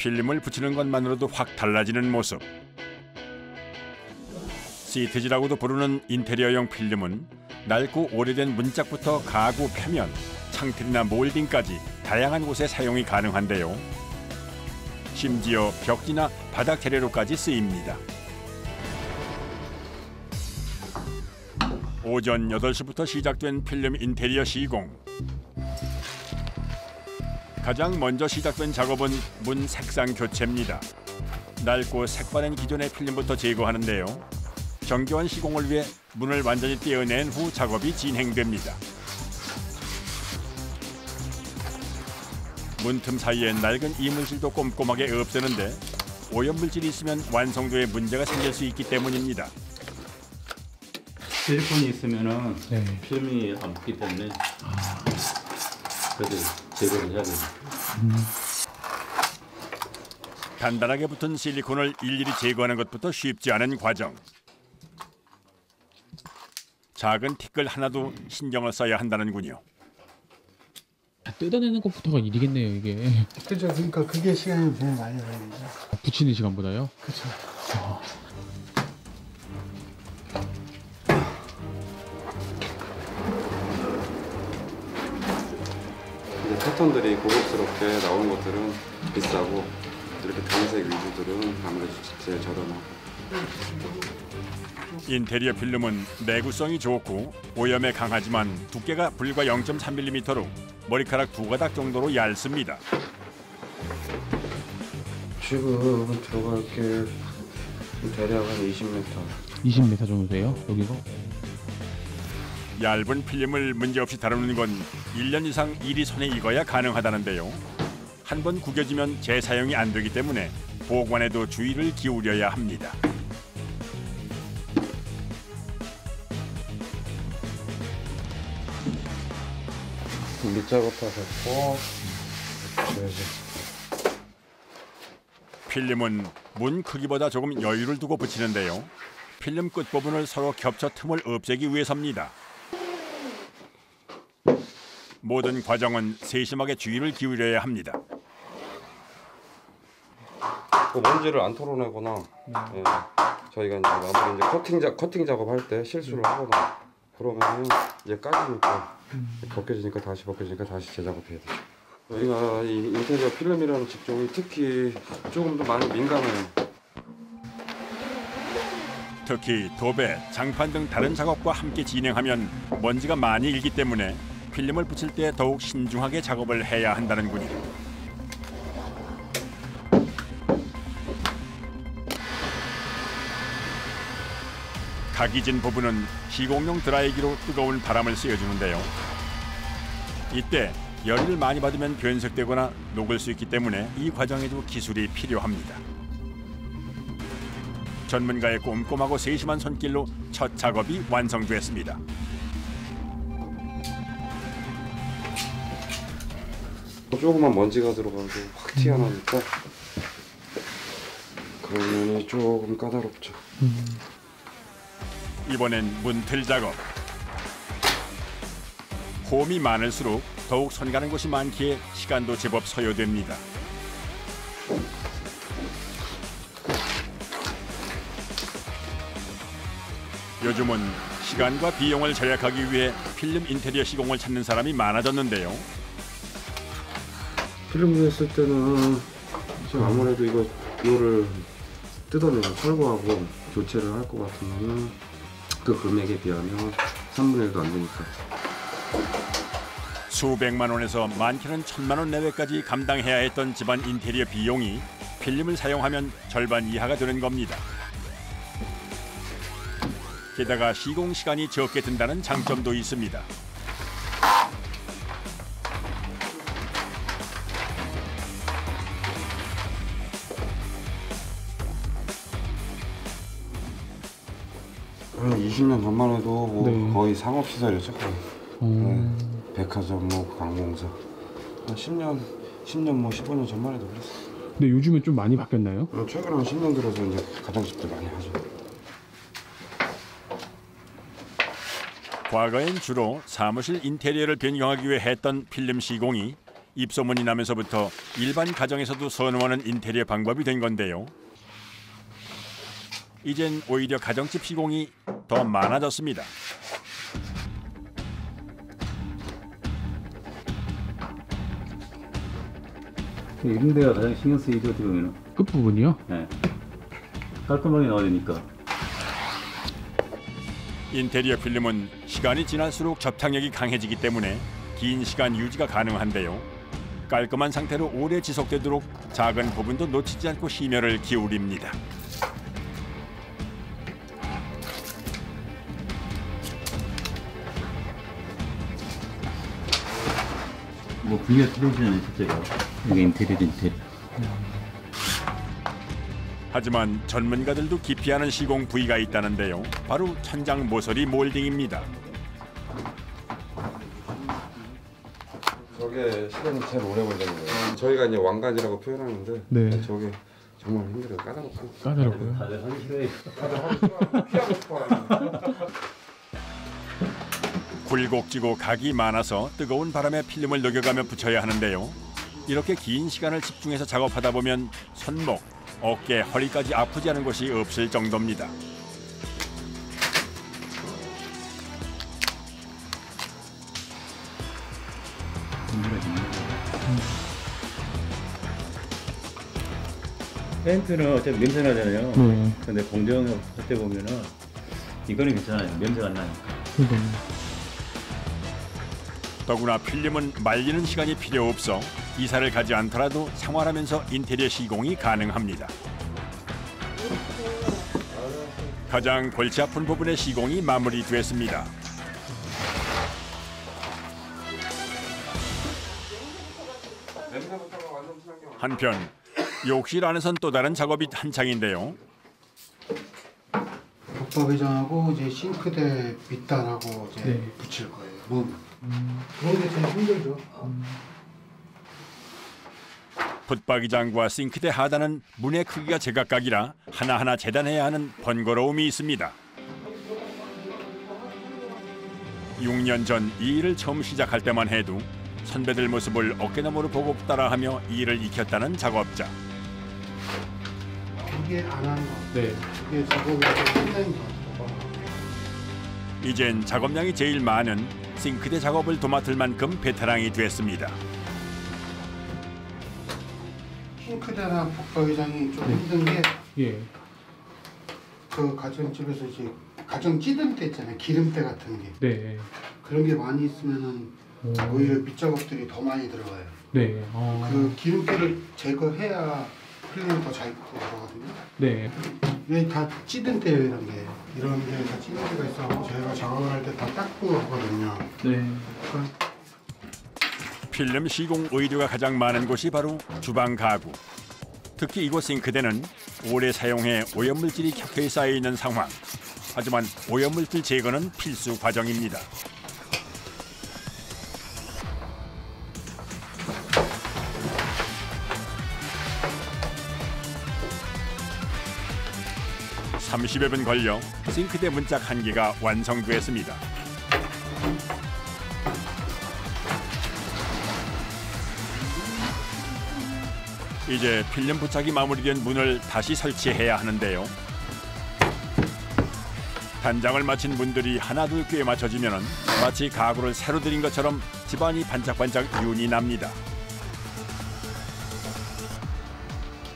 필름을 붙이는 것만으로도 확 달라지는 모습. 시트지라고도 부르는 인테리어용 필름은 낡고 오래된 문짝부터 가구 표면, 창틀이나 몰딩까지 다양한 곳에 사용이 가능한데요. 심지어 벽지나 바닥 재료로까지 쓰입니다. 오전 8시부터 시작된 필름 인테리어 시공. 가장 먼저 시작된 작업은 문 색상 교체입니다. 낡고 색바랜 기존의 필름부터 제거하는데요. 정교한 시공을 위해 문을 완전히 떼어낸 후 작업이 진행됩니다. 문틈 사이에 낡은 이물질도 꼼꼼하게 없애는데 오염물질이 있으면 완성도에 문제가 생길 수 있기 때문입니다. 실리콘이 있으면은 필름이 안 붙기 때문에 그래도 제거를 해야 돼요. 단단하게 붙은 실리콘을 일일이 제거하는 것부터 쉽지 않은 과정. 작은 티끌 하나도 신경을 써야 한다는군요. 뜯어내는 것부터가 일이겠네요, 이게. 그죠. 그러니까 그게 시간이 제일 많이 걸립니다. 붙이는 시간보다요? 그렇죠. 이제 패턴들이 고급스럽게 나오는 것들은 비싸고 이렇게 단색 위주들은 아무래도 제일 저렴하고. 인테리어 필름은 내구성이 좋고 오염에 강하지만 두께가 불과 0.3mm로 머리카락 2가닥 정도로 얇습니다. 지금 들어갈 게 대략 한 20m. 20m 정도 돼요, 여기서? 얇은 필름을 문제없이 다루는 건 1년 이상 일이 손에 익어야 가능하다는데요. 한 번 구겨지면 재사용이 안 되기 때문에 보관에도 주의를 기울여야 합니다. 밑작업하고 했고 필름은 문 크기보다 조금 여유를 두고 붙이는데요. 필름 끝부분을 서로 겹쳐 틈을 없애기 위해서입니다. 모든 과정은 세심하게 주의를 기울여야 합니다. 그 먼지를 안 털어내거나 예, 저희가 이제 아무리 이제 커팅 작업할 때 실수를 하거나 그러면 이제 까지니까 벗겨지니까 다시 재작업해야 돼요. 저희가 이 인테리어 필름이라는 직종이 특히 조금 더 많이 민감해요. 특히 도배, 장판 등 다른 작업과 함께 진행하면 먼지가 많이 일기 때문에 필름을 붙일 때 더욱 신중하게 작업을 해야 한다는군요. 각이 진 부분은 시공용 드라이기로 뜨거운 바람을 쐬어주는데요. 이때 열을 많이 받으면 변색되거나 녹을 수 있기 때문에 이 과정에도 기술이 필요합니다. 전문가의 꼼꼼하고 세심한 손길로 첫 작업이 완성됐습니다. 조그만 먼지가 들어가도 확 튀어나오니까 그런 면이 조금 까다롭죠. 이번엔 문틀 작업. 홈이 많을수록 더욱 손 가는 곳이 많기에 시간도 제법 소요됩니다. 요즘은 시간과 비용을 절약하기 위해 필름 인테리어 시공을 찾는 사람이 많아졌는데요. 필름을 했을 때는 아무래도 이거를 뜯어내고 철거하고 교체를 할 것 같으면 그 금액에 비하면 3분의 1도 안 되니까. 수백만 원에서 많게는 1,000만 원 내외까지 감당해야 했던 집안 인테리어 비용이 필름을 사용하면 절반 이하가 되는 겁니다. 게다가 시공 시간이 적게 든다는 장점도 있습니다. 한 20년 전만 해도 뭐 네. 거의 상업시설이었죠. 거의. 네. 백화점, 뭐 관공서. 한 10년 뭐 15년 전만 해도 그랬어요. 근데 요즘은 좀 많이 바뀌었나요? 최근 한 10년 들어서 이제 가정집들 많이 하죠. 과거엔 주로 사무실 인테리어를 변경하기 위해 했던 필름 시공이 입소문이 나면서부터 일반 가정에서도 선호하는 인테리어 방법이 된 건데요. 이젠 오히려 가정집 시공이 더 많아졌습니다. 이런 데가 가장 신경 쓰이죠, 어떻게 보면. 끝부분이요? 네. 깔끔하게 나와야 되니까. 인테리어 필름은 시간이 지날수록 접착력이 강해지기 때문에 긴 시간 유지가 가능한데요. 깔끔한 상태로 오래 지속되도록 작은 부분도 놓치지 않고 심혈을 기울입니다. 뭐 분리가 틀어지잖아요, 실제로. 이게 인테리어. 하지만 전문가들도 기피하는 시공 부위가 있다는데요. 바로 천장 모서리 몰딩입니다. 저게 시간이 제일 오래 걸리는 거예요. 저희가 이제 왕관이라고 표현하는데 네. 저게 정말 힘들어요. 까다롭고. 까다롭고요. 다들 하기 싫어요. 다들 하기 싫어. 피하고 싶어하는. 굴곡지고 각이 많아서 뜨거운 바람에 필름을 녹여가며 붙여야 하는데요. 이렇게 긴 시간을 집중해서 작업하다 보면 손목, 어깨, 허리까지 아프지 않은 곳이 없을 정도입니다. 페인트는 어차피 냄새 나잖아요. 네. 근데 공정할 때 보면은 이거는 괜찮아요. 냄새가 안 나니까. 그러니까요. 더구나 필름은 말리는 시간이 필요 없어 이사를 가지 않더라도 생활하면서 인테리어 시공이 가능합니다. 가장 골치 아픈 부분의 시공이 마무리됐습니다. 한편 욕실 안에선 또 다른 작업이 한창인데요. 붙박이장하고 이제 싱크대 밑단하고 이제 네. 붙일 거예요. 그런 게 제일 힘들죠. 붙박이장과 싱크대 하단은 문의 크기가 제각각이라 하나하나 재단해야 하는 번거로움이 있습니다. 6년 전 이 일을 처음 시작할 때만 해도 선배들 모습을 어깨너머로 보고 따라하며 이 일을 익혔다는 작업자. 이게 안 하는 거. 네. 이게 작업에서 끝내는 거. 이젠 작업량이 제일 많은 싱크대 작업을 도맡을 만큼 베테랑이 됐습니다. 싱크대나 붙박이장이 좀 힘든 게 예. 그 가정집에서 이제 가정 찌든 때 있잖아요. 기름때 같은 게. 네. 그런 게 많이 있으면은 오히려 밑작업들이 더 많이 들어가요. 네. 그 기름때를 제거해야 필름이 더 잘 들어가거든요. 네. 이게 다 찌든 때예요, 이런 게. 이런 게 다 찌든 때가 있어서 저희가 작업을 할 때 다 닦고 하거든요. 네. 필름 시공 의료가 가장 많은 곳이 바로 주방 가구. 특히 이곳 싱크대는 오래 사용해 오염물질이 켜켜이 쌓여 있는 상황. 하지만 오염물질 제거는 필수 과정입니다. (30여 분) 걸려 싱크대 문짝 한 개가 완성됐습니다. 이제 필름 부착이 마무리된 문을 다시 설치해야 하는데요. 단장을 마친 문들이 하나둘 꽤 맞춰지면 마치 가구를 새로 들인 것처럼 집안이 반짝반짝 윤이 납니다.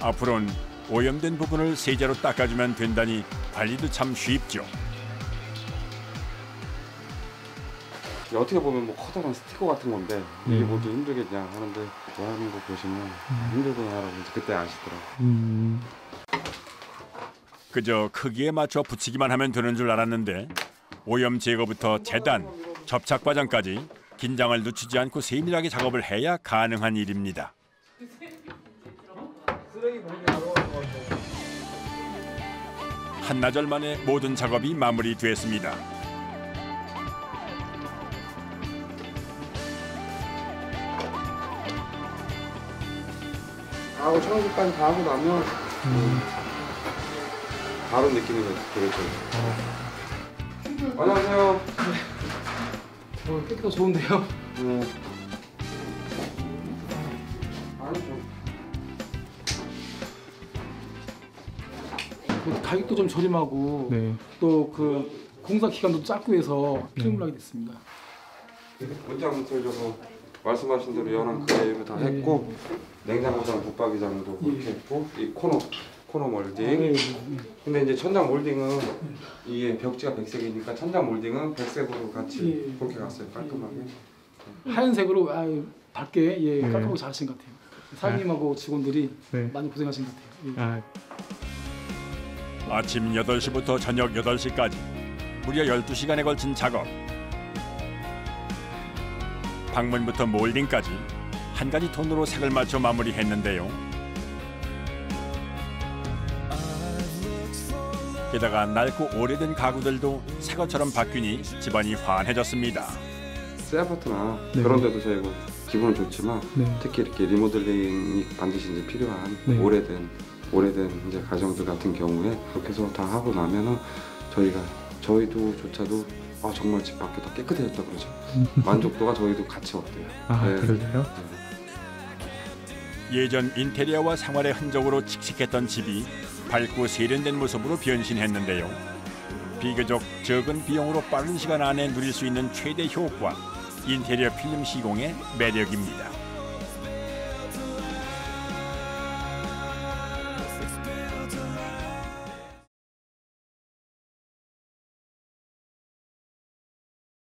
앞으로는 오염된 부분을 세제로 닦아주면 된다니 관리도 참 쉽죠. 어떻게 보면 뭐 커다란 스티커 같은 건데 이게 뭐지 힘들겠냐 하는데 좋아하는 거 보시면 힘들구나라고 이제 그때 아시더라고요. 그저 크기에 맞춰 붙이기만 하면 되는 줄 알았는데 오염 제거부터 재단, 접착 과정까지 긴장을 늦추지 않고 세밀하게 작업을 해야 가능한 일입니다. 한나절 만에 모든 작업이 마무리됐습니다. 하고 청소까지 다 하고 나면 바로 느끼는 거죠. 그렇죠. 안녕하세요. 깨끗하고 좋은데요? 그 가격도 좀 저렴하고 네. 또 그 공사 기간도 짧고 해서 클릭을 하게 됐습니다. 문장 들려서 말씀하신 대로 연한 그레이로 다 했고 냉장고장 붙박이장도 그렇게 했고 이 코너 몰딩. 근데 이제 천장 몰딩은 이게 벽지가 백색이니까 천장 몰딩은 백색으로 같이 그렇게 갔어요. 깔끔하게. 하얀색으로 밝게 네. 깔끔하게 잘하신 것 같아요. 사장님하고 직원들이 네. 많이 고생하신 것 같아요. 아, 아침 8시부터 저녁 8시까지 무려 12시간에 걸친 작업. 방문부터 몰딩까지 한 가지 톤으로 색을 맞춰 마무리했는데요. 게다가 낡고 오래된 가구들도 새 것처럼 바뀌니 집안이 환해졌습니다. 새 아파트나 네. 그런 데도 저희가 기분은 좋지만 네. 특히 이렇게 리모델링이 반드시 이제 필요한 네. 오래된 이제 가정들 같은 경우에 그렇게 해서 다 하고 나면은 저희조차도 정말 집 밖에 더 깨끗해졌다 그러죠. 만족도가 저희도 같이 어때요. 아 그러세요? 예전 인테리어와 생활의 흔적으로 칙칙했던 집이 밝고 세련된 모습으로 변신했는데요. 비교적 적은 비용으로 빠른 시간 안에 누릴 수 있는 최대 효과, 인테리어 필름 시공의 매력입니다.